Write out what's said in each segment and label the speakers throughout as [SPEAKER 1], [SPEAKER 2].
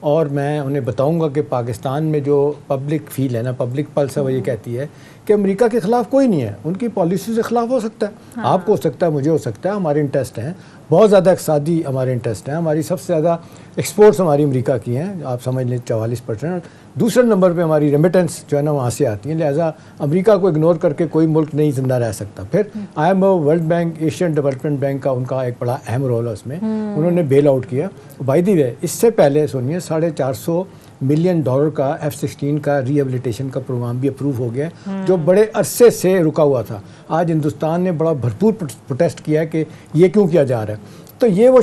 [SPEAKER 1] اور میں انہیں بتاؤں گا کہ پاکستان میں جو پبلک فیل ہے نا، پبلک پلس ہے، وہ یہ کہتی ہے کہ امریکہ کے خلاف کوئی نہیں ہے، ان کی پالیسی سے خلاف ہو سکتا ہے، آپ کو ہو سکتا ہے، مجھے ہو سکتا ہے، ہمارے انٹرسٹ ہیں بہت زیادہ، اقتصادی ہمارے انٹرسٹ ہیں، ہماری سب سے زیادہ ایکسپورٹس ہماری امریکہ کی ہیں، آپ سمجھ لیں 44%، دوسرے نمبر پہ ہماری ریمیٹنس جو ہے نا وہاں سے آتی ہیں، لہٰذا امریکہ کو اگنور کر کے کوئی ملک نہیں زندہ رہ سکتا۔ پھر IMF، world bank, Asian development bank کا ان کا ایک بڑا اہم رول ہے اس میں، انہوں نے بیل آؤٹ کیا۔ بائی دی وے اس سے پہلے سنیے $450 ملین کا F-16 کا ری ایبلیٹیشن کا پروگرام بھی اپروو ہو گیا، جو بڑے عرصے سے رکا ہوا تھا۔ آج ہندوستان نے بڑا بھرپور پروٹیسٹ کیا کہ یہ کیوں کیا جا رہا ہے، تو یہ وہ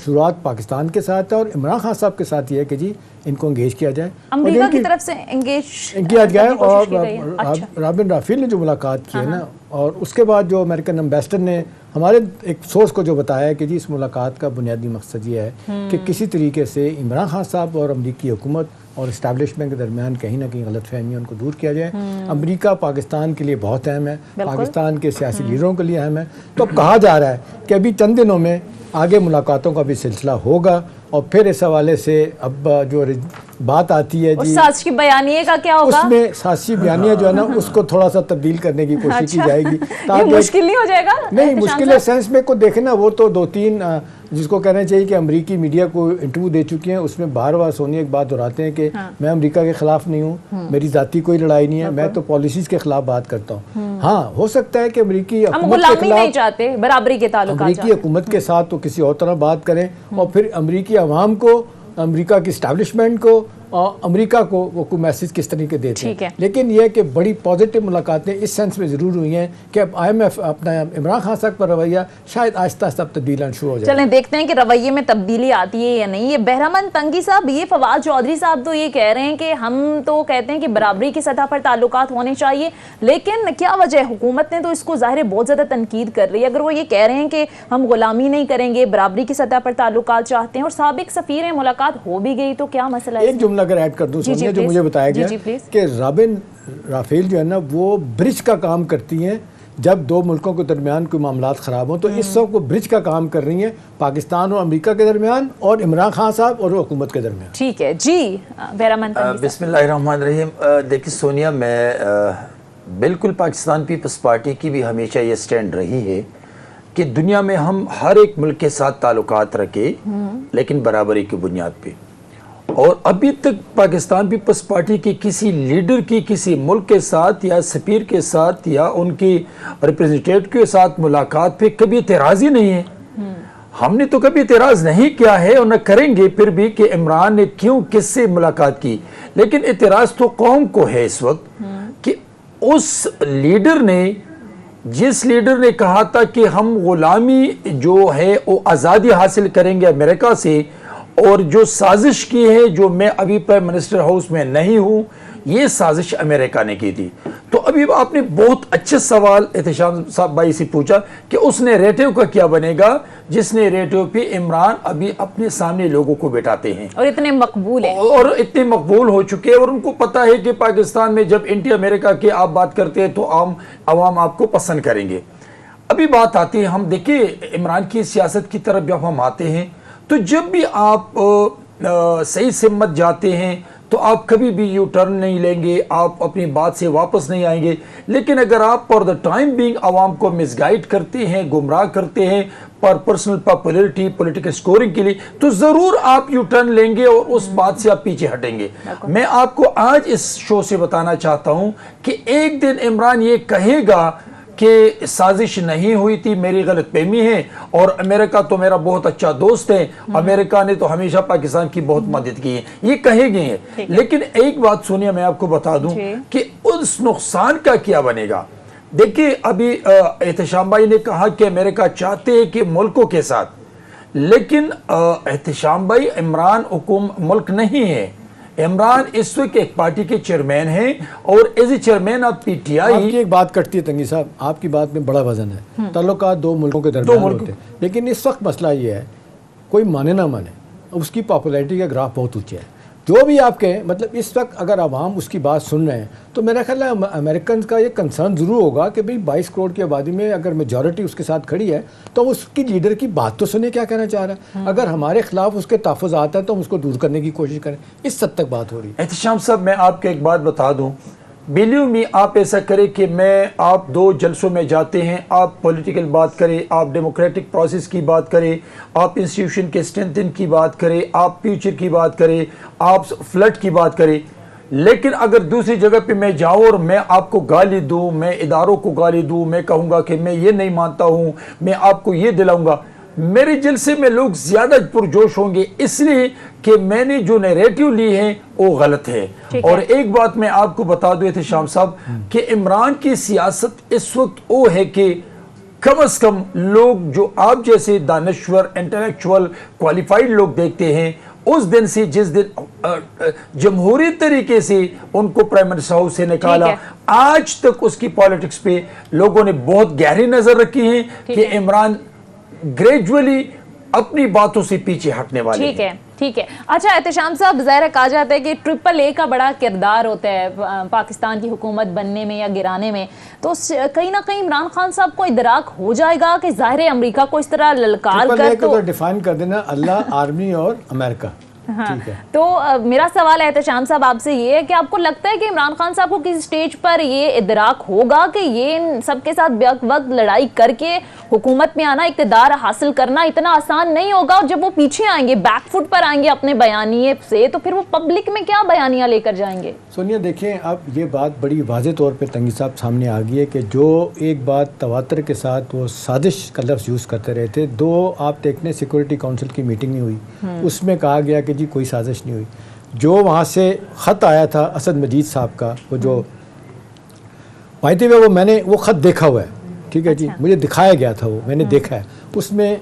[SPEAKER 1] شروعات پاکستان کے ساتھ ہے، اور عمران خان صاحب کے ساتھ یہ ہے کہ جی ان کو انگیج کیا جائے،
[SPEAKER 2] امریکہ کی طرف سے انگیج
[SPEAKER 1] کیا جائے۔ اور رابن رافیل نے جو ملاقات کی ہے نا، اور اس کے بعد جو امریکن امبیسڈر نے ہمارے ایک سورس کو جو بتایا ہے کہ جی اس ملاقات کا بنیادی مقصد یہ ہے کہ کسی طریقے سے عمران خان صاحب اور امریکی حکومت اور اسٹیبلشمنٹ کے درمیان کہیں نہ کہیں غلط فہمیاں ان کو دور کیا جائے۔ امریکہ پاکستان کے لیے بہت اہم ہے، پاکستان کے سیاسی لیڈروں کے لیے اہم ہے، تو اب کہا جا رہا ہے کہ ابھی چند دنوں میں آگے ملاقاتوں کا بھی سلسلہ ہوگا، اور پھر اس حوالے سے اب جو بات آتی ہے جی
[SPEAKER 2] سازش کی بیانیے کا کیا ہوگا،
[SPEAKER 1] اس میں سازشی بیانیہ جو ہے نا اس کو تھوڑا سا تبدیل کرنے کی کوشش کی جائے گی،
[SPEAKER 2] یہ مشکل نہیں ہو جائے گا؟
[SPEAKER 1] نہیں مشکل ہے سینس میں کو دیکھیں نا، وہ تو 2-3 جس کو کہنا چاہیے کہ امریکی میڈیا کو انٹرویو دے چکی ہیں، اس میں بار بار سونیا ایک بات دہراتے ہیں کہ میں امریکہ کے خلاف نہیں ہوں، میری ذاتی کوئی لڑائی نہیں ہے، میں تو پالیسیز کے خلاف بات کرتا ہوں۔ ہاں ہو سکتا ہے کہ امریکی حکومت کے
[SPEAKER 2] غلامی نہیں چاہتے، برابری کے تعلقات،
[SPEAKER 1] امریکی حکومت کے ساتھ تو کسی اور طرح بات کریں، اور پھر امریکی عوام کو، امریکہ کی اسٹیبلشمنٹ کو اور امریکہ کو وہ کوئی میسیج کس طریقے دیتے ہیں۔ لیکن یہ کہ بڑی پازیٹیو ملاقاتیں اس سینس میں ضرور ہوئی ہیں کہ اب IMF اپنا عمران خان صاحب کا رویہ شاید آہستہ آہستہ تبدیل شروع ہو جائے۔
[SPEAKER 2] چلیں دیکھتے ہیں کہ رویے میں تبدیلی آتی ہے یا نہیں۔ یہ بہرامند تنگی صاحب، یہ فواد چودھری صاحب تو یہ کہہ رہے ہیں کہ ہم تو کہتے ہیں کہ برابری کی سطح پر تعلقات ہونے چاہیے، لیکن کیا وجہ ہے؟ حکومت نے تو اس کو ظاہر بہت زیادہ تنقید کر رہی ہے۔ اگر وہ یہ کہہ رہے ہیں کہ ہم غلامی نہیں کریں گے، برابری کی سطح پر تعلقات چاہتے ہیں، اور سابق سفیر ہیں، ملاقات ہو بھی گئی، تو کیا مسئلہ ہے؟
[SPEAKER 1] ایک جملہ اگر ایڈ کر دوں جو مجھے بتایا گیا کہ رابن رافیل جو ہے نا وہ برج کا کام کرتی ہیں، جب دو ملکوں کے درمیان کوئی معاملات خراب ہوں تو اس وقت وہ برج کا کام کر رہی ہیں پاکستان اور امریکہ کے درمیان اور عمران خان صاحب اور حکومت کے درمیان۔
[SPEAKER 2] ٹھیک ہے جی بہرامند
[SPEAKER 3] بسم اللہ الرحمن الرحیم۔ دیکھیں سونیا، میں بالکل پاکستان پیپلز پارٹی کی بھی ہمیشہ یہ سٹینڈ رہی ہے کہ دنیا میں ہم ہر ایک ملک کے ساتھ تعلقات رکھیں، لیکن برابری کی بنیاد پہ۔ اور ابھی تک پاکستان پیپلز پارٹی کے کسی لیڈر کی کسی ملک کے ساتھ یا سفیر کے ساتھ یا ان کی ریپرزنٹیٹیو کے ساتھ ملاقات پہ کبھی اعتراض ہی نہیں ہے۔ ہم نے تو کبھی اعتراض نہیں کیا ہے اور نہ کریں گے پھر بھی کہ عمران نے کیوں کس سے ملاقات کی، لیکن اعتراض تو قوم کو ہے اس وقت کہ اس لیڈر نے، جس لیڈر نے کہا تھا کہ ہم غلامی جو ہے وہ آزادی حاصل کریں گے امریکہ سے، اور جو سازش کی ہے، جو میں ابھی پرائم منسٹر ہاؤس میں نہیں ہوں، یہ سازش امریکہ نے کی تھی۔ تو ابھی آپ نے بہت اچھے سوال احتشام صاحب بھائی سے پوچھا کہ اس نیریٹو کا کیا بنے گا، جس نیریٹو پہ عمران ابھی اپنے سامنے لوگوں کو بٹھاتے ہیں
[SPEAKER 2] اور اتنے مقبول ہیں
[SPEAKER 3] اور اتنے مقبول ہو چکے ہیں، اور ان کو پتا ہے کہ پاکستان میں جب انڈیا امریکہ کے آپ بات کرتے ہیں تو عوام آپ کو پسند کریں گے۔ ابھی بات آتی ہے، ہم دیکھیں عمران کی سیاست کی طرف جب ہم آتے ہیں تو جب بھی آپ صحیح سمت جاتے ہیں تو آپ کبھی بھی یو ٹرن نہیں لیں گے، آپ اپنی بات سے واپس نہیں آئیں گے، لیکن اگر آپ فار دا ٹائم بینگ عوام کو مس گائیڈ کرتے ہیں، گمراہ کرتے ہیں پر پرسنل پاپولیرٹی، پولیٹیکل سکورنگ کے لیے، تو ضرور آپ یو ٹرن لیں گے اور اس بات سے آپ پیچھے ہٹیں گے۔ میں آپ کو آج اس شو سے بتانا چاہتا ہوں کہ ایک دن عمران یہ کہے گا کہ سازش نہیں ہوئی تھی، میری غلط فہمی ہے، اور امریکہ تو میرا بہت اچھا دوست ہے، امریکہ نے تو ہمیشہ پاکستان کی بہت مدد کی ہے، یہ کہے گئے ہیں۔ لیکن ایک بات سونیا میں آپ کو بتا دوں کہ اس نقصان کا کیا بنے گا۔ دیکھیں ابھی احتشام بھائی نے کہا کہ امریکہ چاہتے ہیں کہ ملکوں کے ساتھ، لیکن احتشام بھائی عمران ملک نہیں ہے، عمران اس وقت ایک پارٹی کے چیئرمین ہیں، اور as a chairman of P T I.
[SPEAKER 1] آپ کی ایک بات کٹتی ہے تنگی صاحب، آپ کی بات میں بڑا وزن ہے، تعلقات دو ملکوں کے درمیان ہوتے ہیں، لیکن اس وقت مسئلہ یہ ہے کوئی مانے نہ مانے اس کی پاپولیرٹی کا گراف بہت اونچا ہے۔ جو بھی آپ کہیں، مطلب اس وقت اگر عوام اس کی بات سن رہے ہیں تو میرا خیال ہے امریکن کا یہ کنسرن ضرور ہوگا کہ بھئی 22 کروڑ کی آبادی میں اگر میجورٹی اس کے ساتھ کھڑی ہے تو اس کی لیڈر کی بات تو سنیں کیا کہنا چاہ رہا ہے. اگر ہمارے خلاف اس کے تحفظات ہیں تو ہم اس کو دور کرنے کی کوشش کریں. اس حد تک بات ہو رہی ہے.
[SPEAKER 3] احتشام صاحب میں آپ کو ایک بات بتا دوں، بیلیو میں آپ ایسا کریں کہ آپ 2 جلسوں میں جاتے ہیں، آپ پولیٹیکل بات کریں، آپ ڈیموکریٹک پروسیس کی بات کریں، آپ انسٹیٹیوشن کے اسٹرینتھن کی بات کریں، آپ فیوچر کی بات کریں، آپ فلڈ کی بات کریں. لیکن اگر دوسری جگہ پہ میں جاؤں اور میں آپ کو گالی دوں، میں اداروں کو گالی دوں، میں کہوں گا کہ میں یہ نہیں مانتا ہوں، میں آپ کو یہ دلاؤں گا، میرے جلسے میں لوگ زیادہ پرجوش ہوں گے، اس لیے کہ میں نے جو نیریٹیو لی ہے وہ غلط ہے. اور ایک بات میں آپ کو بتا دوں احتشام صاحب کہ عمران کی سیاست اس وقت وہ ہے کہ کم از کم لوگ جو آپ جیسے دانشور، انٹلیکچوئل، کوالیفائڈ لوگ دیکھتے ہیں، اس دن سے جس دن جمہوری طریقے سے ان کو پرائم منسٹر ہاؤس سے نکالا، آج تک اس کی پالیٹکس پہ لوگوں نے بہت گہری نظر رکھی ہے کہ عمران گریجولی اپنی باتوں سے پیچھے ہٹنے والے ہیں.
[SPEAKER 2] ٹھیک ہے. اچھا احتشام صاحب، ظاہر کہا جاتا ہے کہ AAA کا بڑا کردار ہوتا ہے پاکستان کی حکومت بننے میں یا گرانے میں، تو کہیں نہ کہیں عمران خان صاحب کو ادراک ہو جائے گا کہ ظاہر ہے امریکہ کو اس طرح للکار کر
[SPEAKER 1] تو ڈیفائن کر دینا اللہ، آرمی اور امریکہ.
[SPEAKER 2] تو میرا سوال ہے احتشام صاحب آپ سے یہ ہے کہ آپ کو لگتا ہے کہ عمران خان صاحب کو کسی سٹیج پر یہ ادراک ہوگا کہ یہ ان سب کے ساتھ بیک وقت لڑائی کر کے حکومت میں آنا، اقتدار حاصل کرنا اتنا آسان نہیں ہوگا، اور جب وہ پیچھے آئیں گے، بیک فٹ پر آئیں گے اپنے بیانیے سے، تو پھر وہ پبلک میں کیا بیانیاں لے کر جائیں گے؟
[SPEAKER 1] سونیا دیکھیں، اب یہ بات بڑی واضح طور پہ تنگی صاحب سامنے آ گئی ہے کہ جو ایک بات تواتر کے ساتھ وہ سازش کا لفظ یوز کرتے رہے تھے. 2 آپ دیکھنے سیکورٹی کونسل کی میٹنگ نہیں ہوئی، اس میں کہا گیا کہ جی کوئی سازش نہیں ہوئی. جو وہاں سے خط آیا تھا اسد مجید صاحب کا، وہ جو پائتے ہوئے، وہ میں نے وہ خط دیکھا ہوا ہے، ٹھیک ہے جی، مجھے دکھایا گیا تھا، وہ میں نے دیکھا ہے. اس میں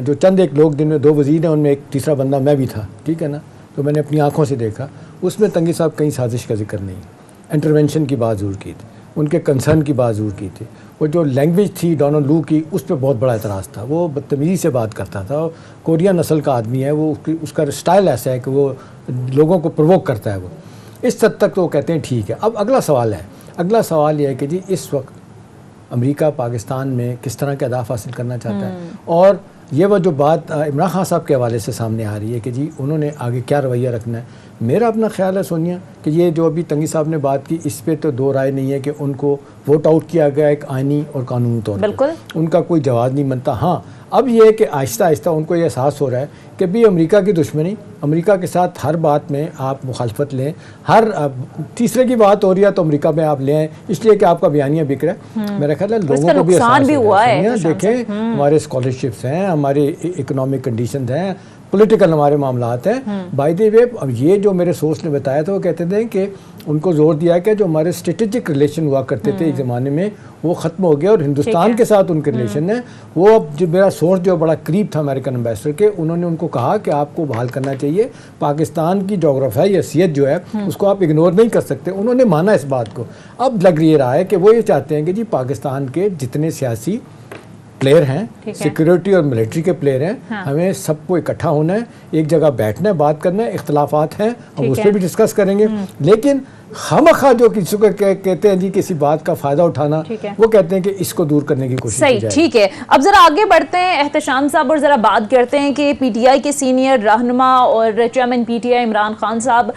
[SPEAKER 1] جو چند ایک لوگ جن میں 2 وزیر ہیں، ان میں ایک تیسرا بندہ میں بھی تھا، ٹھیک ہے نا، تو میں نے اپنی آنکھوں سے دیکھا. اس میں تنگی صاحب کہیں سازش کا ذکر نہیں، انٹرونشن کی بات ضرور کی تھی، ان کے کنسرن کی بات ضرور کی تھی. وہ جو لینگویج تھی ڈونلڈ لو کی، اس پہ بہت بڑا اعتراض تھا. وہ بدتمیزی سے بات کرتا تھا، کوریا نسل کا آدمی ہے وہ، اس کا سٹائل ایسا ہے کہ وہ لوگوں کو پرووک کرتا ہے. وہ اس حد تک تو وہ کہتے ہیں ٹھیک ہے. اب اگلا سوال یہ ہے کہ جی اس وقت امریکہ پاکستان میں کس طرح کے اہداف حاصل کرنا چاہتا ہے، اور یہ وہ جو بات عمران خان صاحب کے حوالے سے سامنے آ رہی ہے کہ جی انہوں نے آگے کیا رویہ رکھنا ہے. میرا اپنا خیال ہے سونیا کہ یہ جو ابھی تنگی صاحب نے بات کی، اس پہ تو 2 رائے نہیں ہے کہ ان کو ووٹ آؤٹ کیا گیا ایک آئینی اور قانونی طور پر، ان کا کوئی جواز نہیں بنتا. ہاں اب یہ ہے کہ آہستہ آہستہ ان کو یہ احساس ہو رہا ہے کہ بھی امریکہ کی دشمنی، امریکہ کے ساتھ ہر بات میں آپ مخالفت لیں، ہر تیسرے کی بات ہو رہی ہے تو امریکہ میں آپ لیں، اس لیے کہ آپ کا بیانیہ بک رہا ہے. میرا خیال ہے لوگوں کو بھی احساس ہوا ہے. دیکھیں ہمارے اسکالرشپس ہیں، ہمارے اکنامک کنڈیشنز ہیں، پولیٹیکل ہمارے معاملات ہیں. بائی دی وے اب یہ جو میرے سورس نے بتایا تھا، وہ کہتے تھے کہ ان کو زور دیا کہ جو ہمارے اسٹریٹجک ریلیشن ہوا کرتے تھے ایک زمانے میں، وہ ختم ہو گیا، اور ہندوستان کے ساتھ ان کے ریلیشن ہیں وہ اب، جو میرا سورس جو بڑا قریب تھا امریکن امبیسڈر کے، انہوں نے ان کو کہا کہ آپ کو بحال کرنا چاہیے، پاکستان کی جغرافیائی حیثیت جو ہے اس کو آپ اگنور نہیں کر سکتے. انہوں نے مانا اس بات کو. اب لگ یہ رہا ہے کہ وہ یہ چاہتے ہیں کہ جی پاکستان کے جتنے سیاسی پلیئر ہیں، سیکیورٹی اور ملٹری کے پلیئر ہیں، ہمیں سب کو اکٹھا ہونا ہے، ایک جگہ بیٹھنا ہے، بات کرنا ہے. اختلافات ہیں ہم اس پہ بھی ڈسکس کریں گے، لیکن خواہ جو کسی کو کہتے ہیں جی کسی بات کا فائدہ اٹھانا، وہ کہتے ہیں کہ اس کو دور کرنے کی کوشش کی جائے.
[SPEAKER 2] ٹھیک ہے. اب ذرا آگے بڑھتے ہیں احتشام صاحب، اور ذرا بات کرتے ہیں کہ پی ٹی آئی کے سینئر رہنما اور chairman P T I Imran Khan صاحب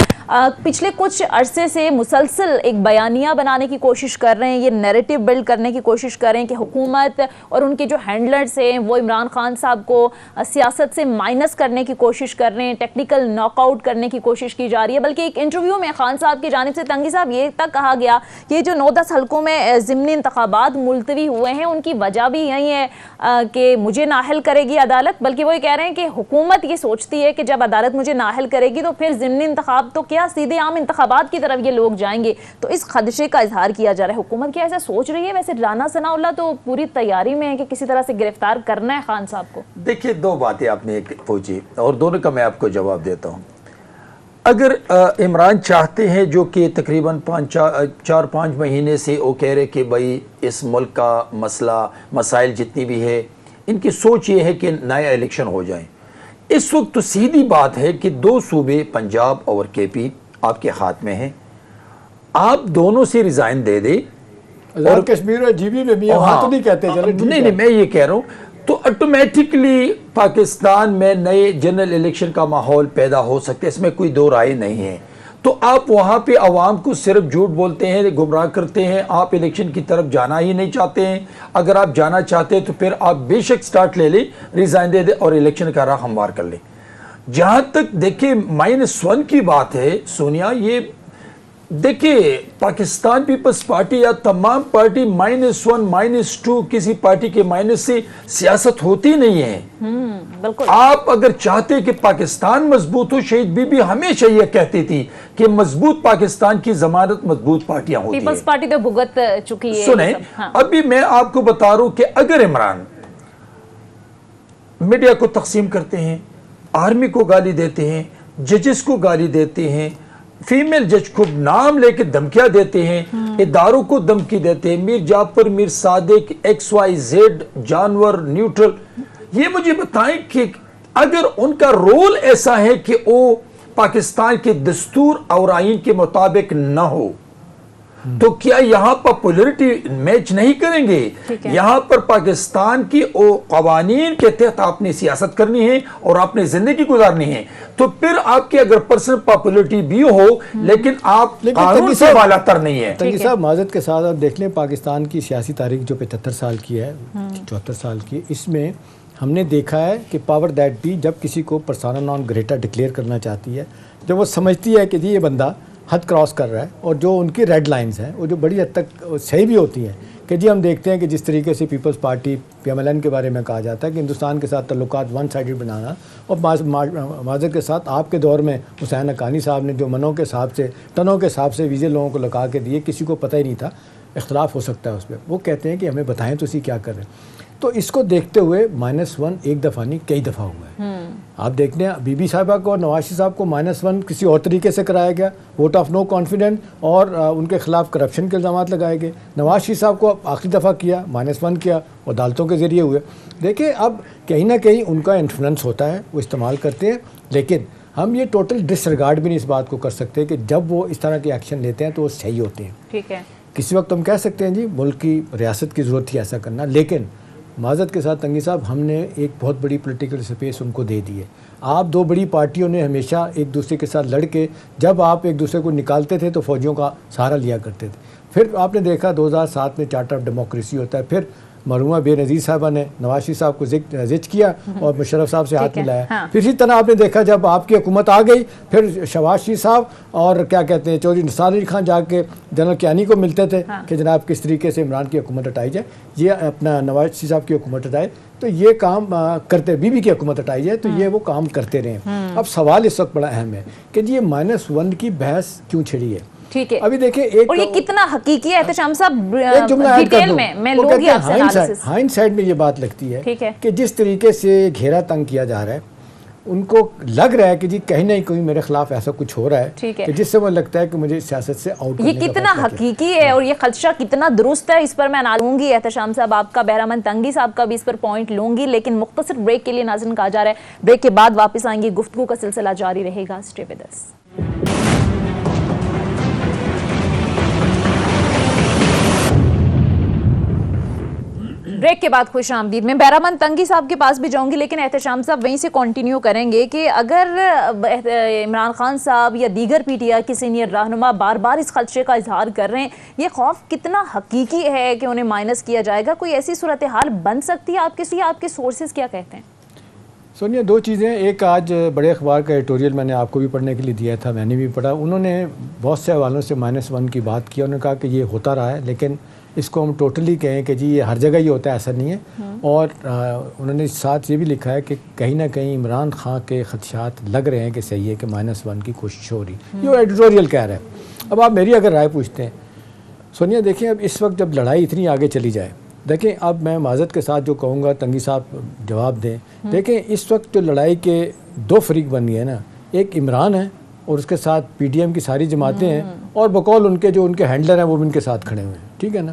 [SPEAKER 2] پچھلے کچھ عرصے سے مسلسل ایک بیانیہ بنانے کی کوشش کر رہے ہیں، یہ نیریٹو بلڈ کرنے کی کوشش کر رہے ہیں کہ حکومت اور ان کے جو ہینڈلرز ہیں وہ عمران خان صاحب کو سیاست سے مائنس کرنے کی کوشش کر رہے ہیں، ٹیکنیکل ناک آؤٹ کرنے کی کوشش کی جا رہی ہے. بلکہ ایک انٹرویو میں خان صاحب کی جانب سے تنگی صاحب یہ تک کہا گیا کہ جو 9-10 حلقوں میں ضمنی انتخابات ملتوی ہوئے ہیں، ان کی وجہ بھی یہی ہے کہ مجھے نااہل کرے گی عدالت. بلکہ وہ یہ کہہ رہے ہیں کہ حکومت یہ سوچتی ہے کہ جب عدالت مجھے نااہل کرے گی تو پھر ضمنی انتخاب تو کیا، سیدھے عام انتخابات کی طرف یہ لوگ جائیں گے. تو اس خدشے کا اظہار کیا جا رہا ہے. حکومت کیا ایسا سوچ رہی ہے؟ ویسے رانا ثناء اللہ تو پوری تیاری میں ہے کہ کسی طرح سے گرفتار کرنا ہے خان صاحب کو.
[SPEAKER 3] دیکھیے 2 باتیں آپ نے پوچھی اور دونوں کا میں آپ کو جواب دیتا ہوں. اگر عمران چاہتے ہیں، جو کہ تقریباً 4-5 مہینے سے وہ کہہ رہے کہ بھائی اس ملک کا مسائل جتنی بھی ہے، ان کی سوچ یہ ہے کہ نیا الیکشن ہو جائیں. اس وقت تو سیدھی بات ہے کہ 2 صوبے پنجاب اور کے پی آپ کے ہاتھ میں ہیں، آپ دونوں سے ریزائن دے دیں
[SPEAKER 1] اور کشمیر اور جی بی میں بھی ہم تو نہیں کہتے چلے
[SPEAKER 3] نہیں میں یہ کہہ رہا ہوں تو آٹومیٹکلی پاکستان میں نئے جنرل الیکشن کا ماحول پیدا ہو سکتا ہے، اس میں کوئی دو رائے نہیں ہے۔ تو آپ وہاں پہ عوام کو صرف جھوٹ بولتے ہیں، گمراہ کرتے ہیں، آپ الیکشن کی طرف جانا ہی نہیں چاہتے ہیں۔ اگر آپ جانا چاہتے ہیں تو پھر آپ بے شک سٹارٹ لے لیں، ریزائن دے دیں اور الیکشن کا راہ ہموار کر لیں۔ جہاں تک دیکھیں -1 کی بات ہے سونیا، یہ دیکھیں پاکستان پیپلز پارٹی یا تمام پارٹی -1 -2 کسی پارٹی کے مائنس سے سیاست ہوتی نہیں ہے۔
[SPEAKER 2] بالکل
[SPEAKER 3] آپ اگر چاہتے کہ پاکستان مضبوط ہو، شہید بی بی ہمیشہ یہ کہتی تھی کہ مضبوط پاکستان کی ضمانت مضبوط پارٹیاں ہوتی ہیں۔
[SPEAKER 2] پیپلز پارٹی تو بھگت چکی ہے۔
[SPEAKER 3] سنیں ابھی میں آپ کو بتا رہا ہوں کہ اگر عمران میڈیا کو تقسیم کرتے ہیں، آرمی کو گالی دیتے ہیں، ججز کو گالی دیتے ہیں، فیمیل جج کو نام لے کے دھمکیاں دیتے ہیں، اداروں کو دھمکی دیتے ہیں، میر جعفر، میر صادق، XYZ جانور نیوٹرل، یہ مجھے بتائیں کہ اگر ان کا رول ایسا ہے کہ وہ پاکستان کے دستور اور آئین کے مطابق نہ ہو تو کیا یہاں پر پاپولیرٹی میچ نہیں کریں گے؟ یہاں پر پاکستان کی قوانین کے تحت آپ نے سیاست کرنی ہے اور آپ نے زندگی گزارنی ہے، تو پھر آپ کی اگر پرسنل پاپولیرٹی بھی ہو لیکن آپ قانون سے بالا تر نہیں ہے۔
[SPEAKER 1] تنگی صاحب معذرت کے ساتھ آپ دیکھ لیں پاکستان کی سیاسی تاریخ جو 75 سال کی ہے، 74 سال کی، اس میں ہم نے دیکھا ہے کہ پاور دیٹ بھی جب کسی کو پرسونا نان گریٹا ڈکلیئر کرنا چاہتی ہے، جب وہ سمجھتی ہے کہ جی یہ بندہ حد کراس کر رہا ہے، اور جو ان کی ریڈ لائنز ہیں وہ جو بڑی حد تک صحیح بھی ہوتی ہیں کہ جی ہم دیکھتے ہیں کہ جس طریقے سے پیپلز پارٹی PMLN کے بارے میں کہا جاتا ہے کہ ہندوستان کے ساتھ تعلقات ون سائیڈڈ بنانا، اور معذرت کے ساتھ آپ کے دور میں حسین حقانی صاحب نے جو منوں کے حساب سے ٹنوں کے حساب سے ویزے لوگوں کو لگا کے دیے، کسی کو پتہ ہی نہیں تھا، اختلاف ہو سکتا ہے اس پہ، وہ کہتے ہیں کہ ہمیں بتائیں تو اسی کیا کر رہے ہیں۔ تو اس کو دیکھتے ہوئے -1 ایک دفعہ نہیں کئی دفعہ ہوا ہے۔ آپ دیکھتے ہیں بی بی صاحبہ کو اور نواز شریف صاحب کو -1 کسی اور طریقے سے کرایا گیا، ووٹ آف نو کانفیڈنٹ، اور ان کے خلاف کرپشن کے الزامات لگائے گئے۔ نواز شریف صاحب کو آخری دفعہ کیا -1 کیا، اور عدالتوں کے ذریعے ہوئے۔ دیکھیں اب کہیں نہ کہیں ان کا انفلوئنس ہوتا ہے، وہ استعمال کرتے ہیں، لیکن ہم یہ ٹوٹل ڈس ریگارڈ بھی نہیں اس بات کو کر سکتے کہ جب وہ اس طرح کے ایکشن لیتے ہیں تو وہ صحیح ہوتے ہیں۔
[SPEAKER 2] ٹھیک ہے،
[SPEAKER 1] کسی وقت ہم کہہ سکتے ہیں جی ملک کی ریاست کی ضرورت تھی ایسا کرنا، لیکن معذرت کے ساتھ تنگی صاحب ہم نے ایک بہت بڑی پولیٹیکل سپیس ان کو دے دی ہے۔ آپ 2 بڑی پارٹیوں نے ہمیشہ ایک دوسرے کے ساتھ لڑ کے جب آپ ایک دوسرے کو نکالتے تھے تو فوجیوں کا سہارا لیا کرتے تھے۔ پھر آپ نے دیکھا 2007 میں چارٹر آف ڈیموکریسی ہوتا ہے، پھر مرحومہ بے نظیر صاحبہ نے نواز شریف صاحب کو زج کیا اور مشرف صاحب سے ہاتھ ملایا۔ پھر اسی طرح آپ نے دیکھا جب آپ کی حکومت آ گئی، پھر شہباز شریف صاحب اور کیا کہتے ہیں چودھری نثار علی خان جا کے جنرل کیانی کو ملتے تھے کہ جناب کس طریقے سے عمران کی حکومت ہٹائی جائے، یہ اپنا نواز شریف صاحب کی حکومت ہٹائے، تو یہ کام کرتے، بی بی کی حکومت ہٹائی جائے تو یہ وہ کام کرتے رہے۔ اب سوال اس وقت بڑا اہم ہے کہ جی یہ -1 کی بحث کیوں چھڑی ہے؟
[SPEAKER 2] ٹھیک ہے،
[SPEAKER 1] ابھی دیکھیں ایک
[SPEAKER 2] اور یہ کتنا حقیقی ہے احتشام صاحب،
[SPEAKER 1] ایک جملہ ایڈ کر
[SPEAKER 2] ڈیٹیل
[SPEAKER 1] دوں،
[SPEAKER 2] میں
[SPEAKER 1] وہ
[SPEAKER 2] لوں
[SPEAKER 1] کہتے
[SPEAKER 2] گی
[SPEAKER 1] ہیں
[SPEAKER 2] آپ سے انالیسس۔
[SPEAKER 1] ہائنڈ سائڈ میں یہ بات لگتی
[SPEAKER 2] ٹھیک ہے
[SPEAKER 1] ہے کہ جس طریقے سے گھیرا تنگ کیا جا رہا ہے، ان کو لگ رہا ہے کہ جی کہیں نہ کہیں میرے خلاف ایسا کچھ ہو رہا ہے کہ جس سے مجھے لگتا ہے کہ مجھے سیاست سے آؤٹ کرنے
[SPEAKER 2] یہ
[SPEAKER 1] کا
[SPEAKER 2] کتنا
[SPEAKER 1] فیصلہ کیا۔
[SPEAKER 2] حقیقی ہے اور یہ خدشہ کتنا درست ہے، اس پر میں لوں گی احتشام صاحب آپ کا، بہرامند تنگی صاحب کا بھی اس پر پوائنٹ لوں گی، لیکن مختصر بریک کے لیے ناظرین کہا جا رہا ہے بریک کے بعد واپس آئیں گے، گفتگو کا سلسلہ جاری رہے گا، اسٹے ود اس۔ بریک کے بعد خوش آمدید۔ میں بہرامند تنگی صاحب کے پاس بھی جاؤں گی، لیکن احتشام صاحب وہیں سے کنٹینیو کریں گے کہ اگر عمران خان صاحب یا دیگر PTI کے سینئر رہنما بار بار اس خدشے کا اظہار کر رہے ہیں، یہ خوف کتنا حقیقی ہے کہ انہیں مائنس کیا جائے گا؟ کوئی ایسی صورتحال بن سکتی ہے آپ کے سورسز کیا کہتے ہیں؟
[SPEAKER 1] سونیا 2 چیزیں، ایک آج بڑے اخبار کا ایڈیٹوریل میں نے آپ کو بھی پڑھنے کے لیے دیا تھا، میں نے بھی پڑھا، انہوں نے بہت سے حوالوں سے -1 کی بات کی، انہوں نے کہا کہ یہ ہوتا رہا ہے، لیکن اس کو ہم ٹوٹلی کہیں کہ جی یہ ہر جگہ ہی ہوتا ہے ایسا نہیں ہے، اور انہوں نے ساتھ یہ بھی لکھا ہے کہ کہیں نہ کہیں عمران خان کے خدشات لگ رہے ہیں کہ صحیح ہے کہ -1 کی کوشش ہو رہی، یہ ایڈیٹوریل کہہ رہا ہے۔ اب آپ میری اگر رائے پوچھتے ہیں سونیا، دیکھیں اب اس وقت جب لڑائی اتنی آگے چلی جائے، دیکھیں اب میں معذرت کے ساتھ جو کہوں گا تنگی صاحب جواب دیں، دیکھیں اس وقت جو لڑائی کے 2 فریق بن گئے ہیں نا، ایک عمران ہے اور اس کے ساتھ PDM کی ساری جماعتیں ہیں، اور بقول ان کے جو ان کے ہینڈلر ہیں وہ بھی ان کے ساتھ کھڑے ہوئے ہیں، ٹھیک ہے نا۔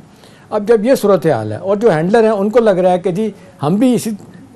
[SPEAKER 1] اب جب یہ صورتحال ہے اور جو ہینڈلر ہیں ان کو لگ رہا ہے کہ جی ہم بھی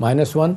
[SPEAKER 1] -1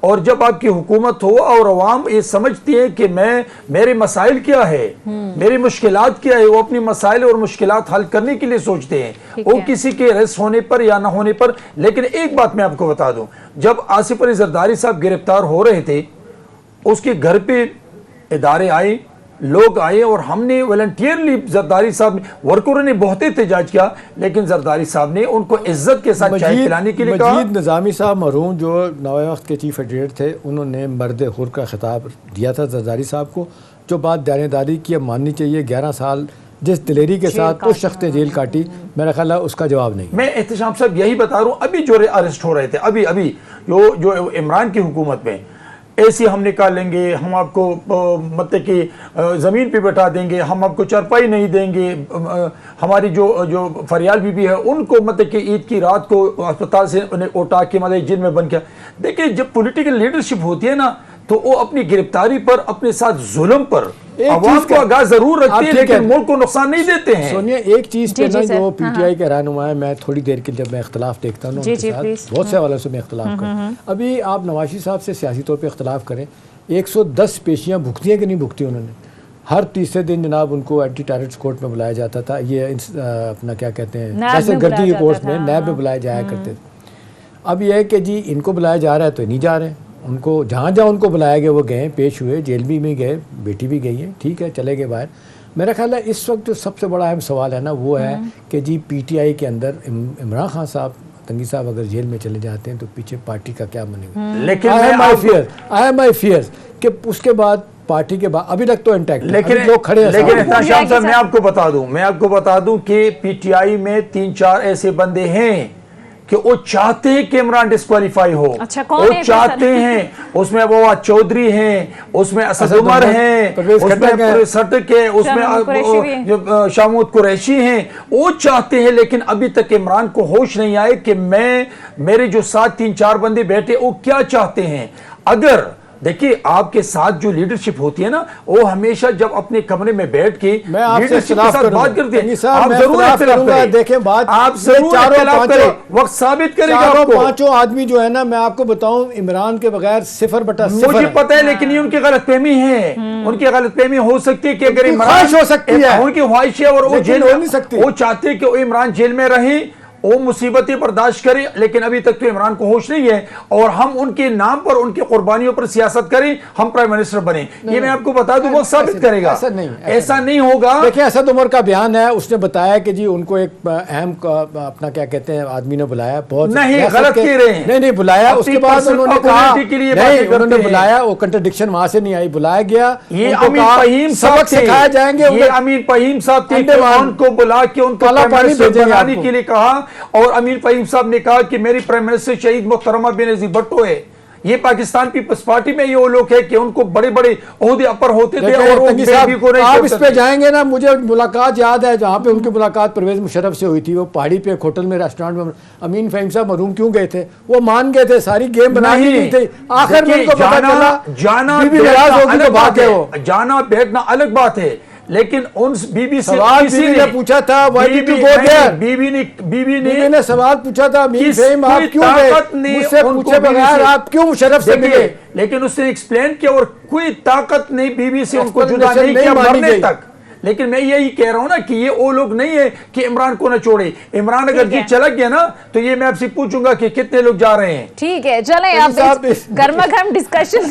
[SPEAKER 3] اور جب آپ کی حکومت ہو اور عوام یہ سمجھتی ہے کہ میرے مسائل کیا ہے، میری مشکلات کیا ہے، وہ اپنی مسائل اور مشکلات حل کرنے کے لیے سوچتے ہیں، وہ کسی کے ریس ہونے پر یا نہ ہونے پر۔ لیکن ایک بات میں آپ کو بتا دوں، جب آصف علی زرداری صاحب گرفتار ہو رہے تھے، اس کے گھر پہ ادارے آئے، لوگ آئے، اور ہم نے والنٹیئرلی زرداری صاحب ورکروں نے بہت احتجاج کیا، لیکن زرداری صاحب نے ان کو عزت کے ساتھ چائے پلانے کے لیے کہا۔
[SPEAKER 1] مجید نظامی صاحب مرحوم جو نوائے وقت کے چیف ایڈیٹر تھے، انہوں نے مرد حر کا خطاب دیا تھا زرداری صاحب کو، جو بات دیانتداری کی اب ماننی چاہیے، 11 سال جس دلیری کے ساتھ اس شخص نے جیل کاٹی، میرا خیال ہے اس کا جواب نہیں۔
[SPEAKER 3] میں احتشام صاحب یہی بتا رہا ہوں، ابھی جو اریسٹ ہو رہے تھے، ابھی جو عمران کی حکومت میں ایسی ہم نکالیں گے، ہم آپ کو مطلب کہ زمین پہ بٹھا دیں گے، ہم آپ کو چارپائی نہیں دیں گے، ہماری جو فریال بی بی ہے ان کو مطلب کہ عید کی رات کو اسپتال سے انہیں اٹھا کے مطلب جن میں بن کیا۔ دیکھیں جب پولیٹیکل لیڈرشپ ہوتی ہے نا تو وہ اپنی گرفتاری پر، اپنے ساتھ ظلم پر عوام کو آگاہ ضرور رکھتے ہیں لیکن ملک کو نقصان نہیں دیتے ہیں۔
[SPEAKER 1] سونیا ایک چیز پہ نا جو پی ٹی آئی کے رہنما ہے، میں تھوڑی دیر کے جب میں اختلاف دیکھتا ہوں ان کے ساتھ، بہت سے حوالوں سے میں اختلاف کروں، ابھی آپ نواز صاحب سے سیاسی طور پہ اختلاف کریں، 110 پیشیاں بھگتی ہیں کہ نہیں بھگتی انہوں نے؟ ہر تیسرے دن جناب ان کو اینٹی ٹیررسٹ کورٹ میں بلایا جاتا تھا، یہ اپنا کیا کہتے ہیں دہشت گردی کی کورٹ میں، نیب میں بلائے جایا کرتے تھے۔ اب یہ ہے کہ جی ان کو بلایا جا رہا ہے تو نہیں جا رہے، ان کو جہاں ان کو بلایا گیا وہ گئے، پیش ہوئے، جیل بھی میں گئے، بیٹی بھی گئی ہے، ٹھیک ہے، چلے گئے باہر۔ میرا خیال ہے اس وقت جو سب سے بڑا اہم سوال ہے نا وہ ہے کہ جی پی ٹی آئی کے اندر عمران خان صاحب، تنگی صاحب اگر جیل میں چلے جاتے ہیں تو پیچھے پارٹی کا کیا بنے گا؟
[SPEAKER 3] لیکن
[SPEAKER 1] مائی فیئر کہ اس کے بعد پارٹی کے بعد ابھی تک تو انٹیکٹ،
[SPEAKER 3] لیکن
[SPEAKER 1] لوگ کھڑے ہیں۔
[SPEAKER 3] لیکن احتشام صاحب میں آپ کو بتا دوں کہ پی ٹی آئی میں 3-4 ایسے بندے ہیں کہ وہ چاہتے ہیں کہ عمران ڈسکوالیفائی ہو، وہ چاہتے ہیں، اس میں وہ چودھری ہیں، اس میں اسد عمر ہیں، اس میں پرویز خٹک ہے، اس میں شامود قریشی ہیں، وہ چاہتے ہیں، لیکن ابھی تک عمران کو ہوش نہیں آئے کہ میرے جو ساتھ 3-4 بندے بیٹھے وہ کیا چاہتے ہیں۔ اگر دیکھیے آپ کے ساتھ جو لیڈرشپ ہوتی ہے نا وہ ہمیشہ جب اپنے کمرے میں بیٹھ کے لیڈرشپ کے ساتھ بات کرتے ہیں، آپ ضرور اختلاف کریں،
[SPEAKER 1] دیکھیں بات
[SPEAKER 3] آپ ضرور اختلاف کریں، وقت ثابت کرے گا آپ کو۔
[SPEAKER 1] 5 آدمی جو ہے نا میں آپ کو بتاؤں عمران کے بغیر 0/0
[SPEAKER 3] مجھے پتہ ہے، لیکن یہ ان کی غلط فہمی ہے، ان کی غلط فہمی ہو سکتی ہے کہ اگر
[SPEAKER 1] خواہش ہو سکتی ہے،
[SPEAKER 3] ان کی خواہش ہے اور وہ جیل
[SPEAKER 1] ہو نہیں سکتی،
[SPEAKER 3] وہ چاہتے کہ وہ عمران جیل میں رہیں، وہ مصیبتیں برداشت کریں، لیکن ابھی تک تو عمران کو ہوش نہیں ہے، اور ہم ان کے نام پر، ان کی قربانیوں پر سیاست کریں، ہم پرائم منسٹر بنیں، یہ میں آپ کو بتا دوں وہ ثابت کرے گا، ایسا نہیں ہوگا۔
[SPEAKER 1] دیکھیں اسد عمر کا بیان ہے، اس نے بتایا کہ جی ان کو ایک اہم اپنا کیا کہتے ہیں آدمی نے بلایا، بہت
[SPEAKER 3] نہیں غلط کہہ رہے ہیں،
[SPEAKER 1] نہیں بلایا، اس کے بعد انہوں نے کہا نہیں، انہوں نے بلایا، وہ کنٹرڈکشن وہاں سے نہیں آئی، بلایا گیا،
[SPEAKER 3] یہ امین فہیم
[SPEAKER 1] سبق سکھائے جائیں گے،
[SPEAKER 3] یہ امین فہیم صاحب تھے کہ ان کو بلا کے ان کو پرائم منسٹر بنانے کے لیے کہا، اور امین فہیم صاحب نے کہا کہ میری پرائم منسٹر شہید محترمہ بینظیر بھٹو ہے۔ یہ پاکستان پیپلز پارٹی میں یہ وہ لوگ ہیں کہ ان کو بڑے بڑے عہدے اپر ہوتے تھے، اور وہ بیبی کو نہیں،
[SPEAKER 1] آپ اس پہ جائیں گے نا، مجھے ملاقات یاد ہے جہاں پہ ان کی ملاقات پرویز مشرف سے ہوئی تھی، وہ پہاڑی پہ ایک ہوٹل میں ریسٹورانٹ میں امین فہیم صاحب مرحوم کیوں گئے تھے؟ وہ مان گئے تھے، ساری گیم بنا دی تھی، آخر میں ان کو پتہ چلا
[SPEAKER 3] جانا بیٹھنا الگ بات ہے، لیکن ان بی بی سے
[SPEAKER 1] کسی نے پوچھا تھا بی بی نے سوال پوچھا تھا امین فہیم آپ کیوں گئے، مجھ سے پوچھے بغیر آپ کیوں مشرف سے ملے؟
[SPEAKER 3] لیکن اس نے ایکسپلین کیا، اور کوئی طاقت نہیں بی بی سے ان کو جدا نہیں کیا مرنے تک۔ لیکن میں یہی کہہ رہا ہوں نا کہ یہ وہ لوگ نہیں ہے کہ عمران کو نہ چھوڑے، عمران اگر جی چلا گیا نا تو یہ میں آپ سے پوچھوں گا کہ کتنے لوگ جا رہے ہیں۔
[SPEAKER 2] ٹھیک ہے چلیں آپ گرما گرم ڈسکشن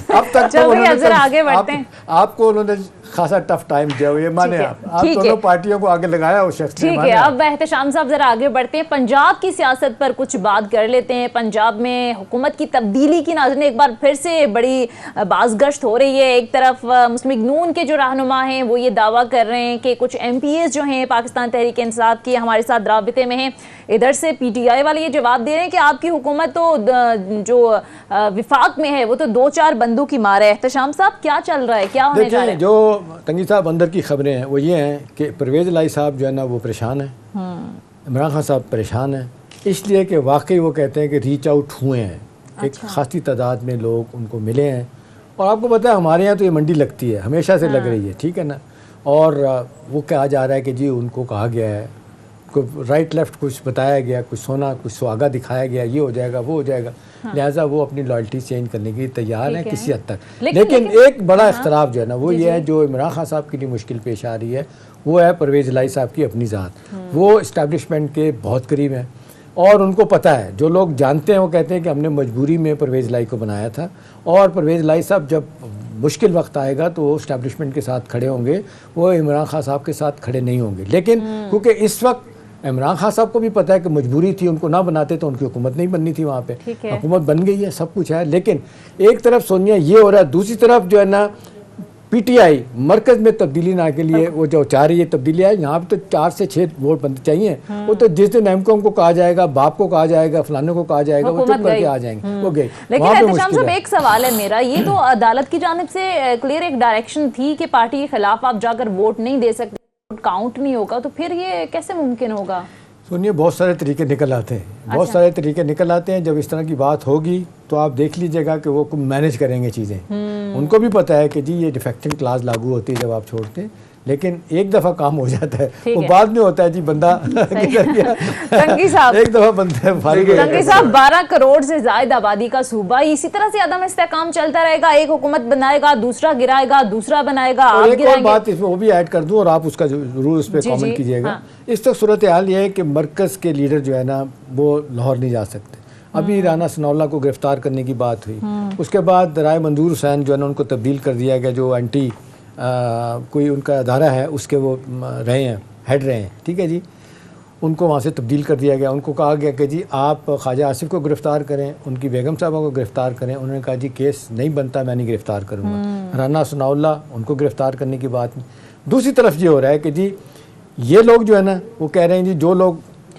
[SPEAKER 2] چل رہی ہے، ذرا آگے بڑھتے ہیں۔
[SPEAKER 1] آپ کو انہوں نے خاصا ٹف ٹائم دیا، یہ مانے آپ دونوں پارٹیوں کو آگے لگایا اس شخص نے۔
[SPEAKER 2] ٹھیک ہے اب احتشام صاحب ذرا آگے بڑھتے ہیں، پنجاب کی سیاست پر کچھ بات کر لیتے ہیں۔ پنجاب میں حکومت کی تبدیلی کی ناظرین ایک بار پھر سے بڑی باز گشت ہو رہی ہے۔ ایک طرف مسلم لیگ نون کے جو رہنما ہیں وہ یہ دعویٰ کر رہے ہیں کہ کچھ ایم پی ایز جو ہیں پاکستان تحریک انصاف کی ہمارے ساتھ رابطے میں ہیں، ادھر سے پی ٹی آئی والے یہ جواب دے رہے ہیں کہ آپ کی حکومت تو جو وفاق میں ہے وہ تو 2-4 بندوں کی مار ہے۔ احتشام صاحب کیا چل رہا ہے، کیا ہونے جا رہا ہے؟
[SPEAKER 1] جو تنگی صاحب اندر کی خبریں ہیں وہ یہ ہیں کہ پرویز الہی صاحب جو ہے نا وہ پریشان ہیں، عمران خان صاحب پریشان ہیں، اس لیے کہ واقعی وہ کہتے ہیں کہ ریچ آؤٹ ہوئے ہیں، ایک خاصی تعداد میں لوگ ان کو ملے ہیں، اور آپ کو پتہ ہے ہمارے یہاں تو یہ منڈی لگتی ہے، ہمیشہ سے لگ رہی ہے، ٹھیک ہے نا، اور وہ کہا جا رہا ہے کہ جی ان کو کہا گیا ہے رائٹ لیفٹ کچھ بتایا گیا، کچھ سونا کچھ سہاگا دکھایا گیا، یہ ہو جائے گا وہ ہو جائے گا، لہٰذا وہ اپنی لائلٹی چینج کرنے کے لیے تیار ہیں کسی حد تک. لیکن ایک بڑا اختلاف جو ہے نا وہ یہ ہے، جو عمران خان صاحب کے لیے مشکل پیش آ رہی ہے، وہ ہے پرویز الہی صاحب کی اپنی ذات. وہ اسٹیبلشمنٹ کے بہت قریب ہیں اور ان کو پتہ ہے، جو لوگ جانتے ہیں وہ کہتے ہیں کہ ہم نے مجبوری میں پرویز الہی کو بنایا تھا، اور پرویز الہی صاحب جب مشکل وقت آئے گا تو وہ اسٹیبلشمنٹ کے ساتھ کھڑے ہوں گے، وہ عمران خان صاحب کے ساتھ کھڑے نہیں ہوں گے. لیکن کیونکہ اس وقت عمران خان صاحب کو بھی پتہ ہے کہ مجبوری تھی، ان کو نہ بناتے تو ان کی حکومت نہیں بننی تھی وہاں پہ. حکومت بن گئی ہے، سب کچھ ہے، لیکن ایک طرف سونیا یہ ہو رہا ہے، دوسری طرف جو ہے نا پی ٹی آئی مرکز میں تبدیلی نہ کے لیے وہ جو چاہ رہی ہے تبدیلی ہے. یہاں پہ تو 4 سے 6 ووٹ بنتے چاہیے. وہ تو جس دن ایم کو کہا جائے گا، باپ کو کہا جائے گا، فلانے کو کہا جائے گا، وہ چپ کر کے آ جائیں گے، وہ گئے.
[SPEAKER 2] لیکن احتشام صاحب ایک سوال ہے میرا، یہ تو عدالت کی جانب سے کلیئر ایک ڈائریکشن تھی کہ پارٹی کے خلاف آپ جا کر ووٹ نہیں دے سکتے، ووٹ کاؤنٹ نہیں ہوگا، تو پھر یہ کیسے ممکن ہوگا؟
[SPEAKER 1] سنیے، بہت سارے طریقے نکل آتے ہیں، بہت سارے طریقے نکل آتے ہیں. جب اس طرح کی بات ہوگی تو آپ دیکھ لیجئے گا کہ وہ مینیج کریں گے چیزیں. ان کو بھی پتہ ہے کہ جی یہ ڈیفیکٹنگ کلاس لاگو ہوتی ہے جب آپ چھوڑتے ہیں، لیکن ایک دفعہ کام ہو جاتا ہے، وہ بعد میں ہوتا ہے جی بندہ
[SPEAKER 2] تنگی صاحب
[SPEAKER 1] ایک دفعہ بندہ فارغ.
[SPEAKER 2] تنگی صاحب 12 کروڑ سے زائد آبادی کا صوبہ، اسی طرح سے عدم استحکام چلتا رہے گا، ایک حکومت بنائے گا، دوسرا گرائے گا، دوسرا بنائے گا، آپ
[SPEAKER 1] ایک اور
[SPEAKER 2] گرائیں گے.
[SPEAKER 1] بات اس میں وہ بھی ایڈ کر دوں اور آپ اس کا ضرور اس پہ کامنٹ کیجیے گا. اس وقت صورتحال یہ ہے کہ مرکز کے لیڈر جو ہے نا وہ لاہور نہیں جا سکتے. ابھی رانا ثناء اللہ کو گرفتار کرنے کی بات ہوئی، اس کے بعد رائے منظور حسین جو ہے نا ان کو تبدیل کر دیا گیا، جو اینٹی کوئی ان کا ادارہ ہے اس کے وہ رہے ہیں، ہیڈ رہے ہیں، ٹھیک ہے جی، ان کو وہاں سے تبدیل کر دیا گیا. ان کو کہا گیا کہ جی آپ خواجہ آصف کو گرفتار کریں، ان کی بیگم صاحبہ کو گرفتار کریں. انہوں نے کہا جی کیس نہیں بنتا، میں نہیں گرفتار کروں گا. رانا ثناء اللہ ان کو گرفتار کرنے کی بات. دوسری طرف یہ ہو رہا ہے کہ جی یہ لوگ جو ہے نا وہ کہہ رہے ہیں جی جو لوگ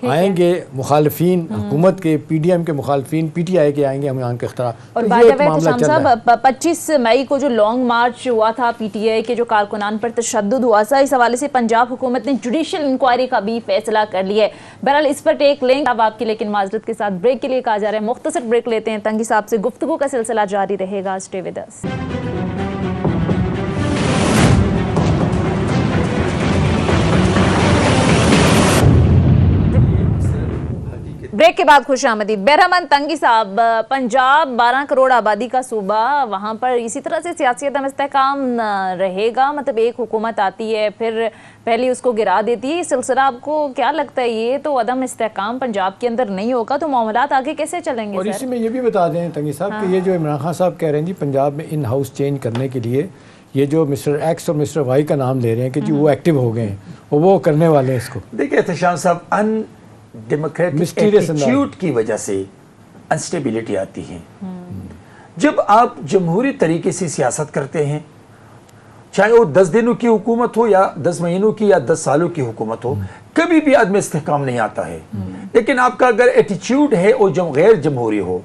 [SPEAKER 1] آئیں گے مخالفین حکومت کے، پی ڈی ایم کے مخالفین، پی ٹی آئی کے آئیں گے، ہم یہاں کے اختراع.
[SPEAKER 2] اور احتشام صاحب 25 مئی کو جو لانگ مارچ ہوا تھا پی ٹی آئی کے جو کارکنان پر تشدد ہوا تھا، اس حوالے سے پنجاب حکومت نے جوڈیشل انکوائری کا بھی فیصلہ کر لیا ہے. بہرحال اس پر ٹیک لیں اب آپ کے، لیکن معذرت کے ساتھ بریک کے لیے کہا جا رہا ہے. مختصر بریک لیتے ہیں، تنگی صاحب سے گفتگو کا سلسلہ جاری رہے گا. Stay with us. بریک کے بعد خوش آمدید. بہرحال تنگی صاحب، پنجاب 12 کروڑ آبادی کا صوبہ، وہاں پر اسی طرح سے سیاسی عدم استحکام رہے گا، مطلب ایک حکومت آتی ہے پھر پہلے اس کو گرا دیتی ہے، یہ سلسلہ آپ کو کیا لگتا ہے؟ یہ تو عدم استحکام پنجاب کے اندر نہیں ہوگا تو معاملات آگے کیسے چلیں گے؟
[SPEAKER 1] اور اسی میں یہ بھی بتا دیں تنگی صاحب کہ یہ جو عمران خان صاحب کہہ رہے ہیں جی پنجاب میں ان ہاؤس چینج کرنے کے لیے، یہ جو مسٹر ایکس اور مسٹر وائی کا نام لے رہے ہیں کہ جی وہ ایکٹیو ہو گئے ہیں اور وہ کرنے والے ہیں اس کو.
[SPEAKER 3] دیکھیں احتشام صاحب، ڈیموکریٹک ایٹیٹیوڈ کی وجہ سے انسٹیبلٹی آتی ہے. جب آپ جمہوری طریقے سے سیاست کرتے ہیں، چاہے وہ 10 دنوں کی حکومت ہو یا 10 مہینوں کی یا 10 سالوں کی حکومت ہو، کبھی بھی عدم استحکام نہیں آتا ہے. لیکن آپ کا اگر ایٹیٹیوڈ ہے وہ غیر جمہوری ہو،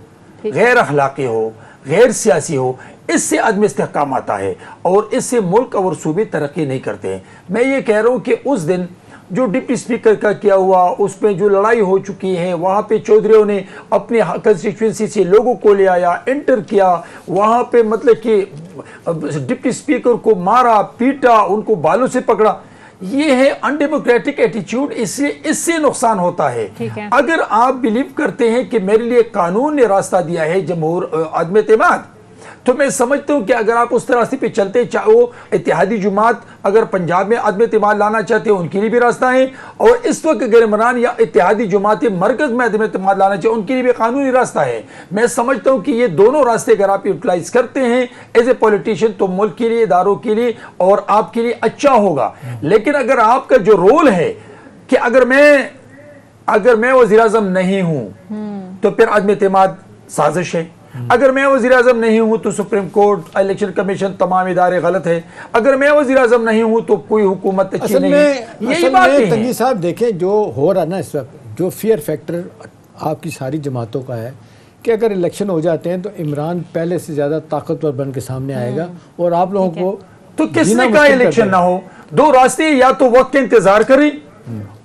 [SPEAKER 3] غیر اخلاقی ہو، غیر سیاسی ہو، اس سے عدم استحکام آتا ہے اور اس سے ملک اور صوبے ترقی نہیں کرتے ہیں. میں یہ کہہ رہا ہوں کہ اس دن جو ڈپٹی اسپیکر کا کیا ہوا، اس پہ جو لڑائی ہو چکی ہے، وہاں پہ چودھریوں نے اپنے کنسٹیچوئنسی سے لوگوں کو لے آیا، انٹر کیا، وہاں پہ مطلب کہ ڈپٹی اسپیکر کو مارا پیٹا، ان کو بالوں سے پکڑا. یہ ہے ان ڈیموکریٹک ایٹیٹیوڈ. اس سے نقصان ہوتا ہے. اگر آپ بلیو کرتے ہیں کہ میرے لیے قانون نے راستہ دیا ہے عدم اعتماد، تو میں سمجھتا ہوں کہ اگر آپ اس راستے پہ چلتے ہیں، چاہے وہ اتحادی جماعت اگر پنجاب میں عدم اعتماد لانا چاہتے ہیں ان کے لیے بھی راستہ ہے، اور اس وقت اگر عمران یا اتحادی جماعت مرکز میں عدم اعتماد لانا چاہتے ہیں ان کے لیے بھی قانونی راستہ ہے. میں سمجھتا ہوں کہ یہ دونوں راستے اگر آپ یوٹیلائز کرتے ہیں ایز اے پولیٹیشین تو ملک کے لیے، اداروں کے لیے اور آپ کے لیے اچھا ہوگا. لیکن اگر آپ کا جو رول ہے کہ اگر میں وزیر اعظم نہیں ہوں تو پھر عدم اعتماد سازش ہے، اگر میں وزیر اعظم نہیں ہوں تو سپریم کورٹ، الیکشن کمیشن، تمام ادارے غلط ہیں، اگر میں وزیر اعظم نہیں ہوں تو کوئی حکومت اچھی نہیں ہے. یہی بات ہے.
[SPEAKER 1] تنگی صاحب دیکھیں جو ہو رہا نا اس وقت، جو فیئر فیکٹر آپ کی ساری جماعتوں کا ہے کہ اگر الیکشن ہو جاتے ہیں تو عمران پہلے سے زیادہ طاقتور بن کے سامنے آئے گا اور آپ لوگوں کو
[SPEAKER 3] تو کس نے کہا الیکشن نہ ہو؟ دو راستے، یا تو وقت کا انتظار کریں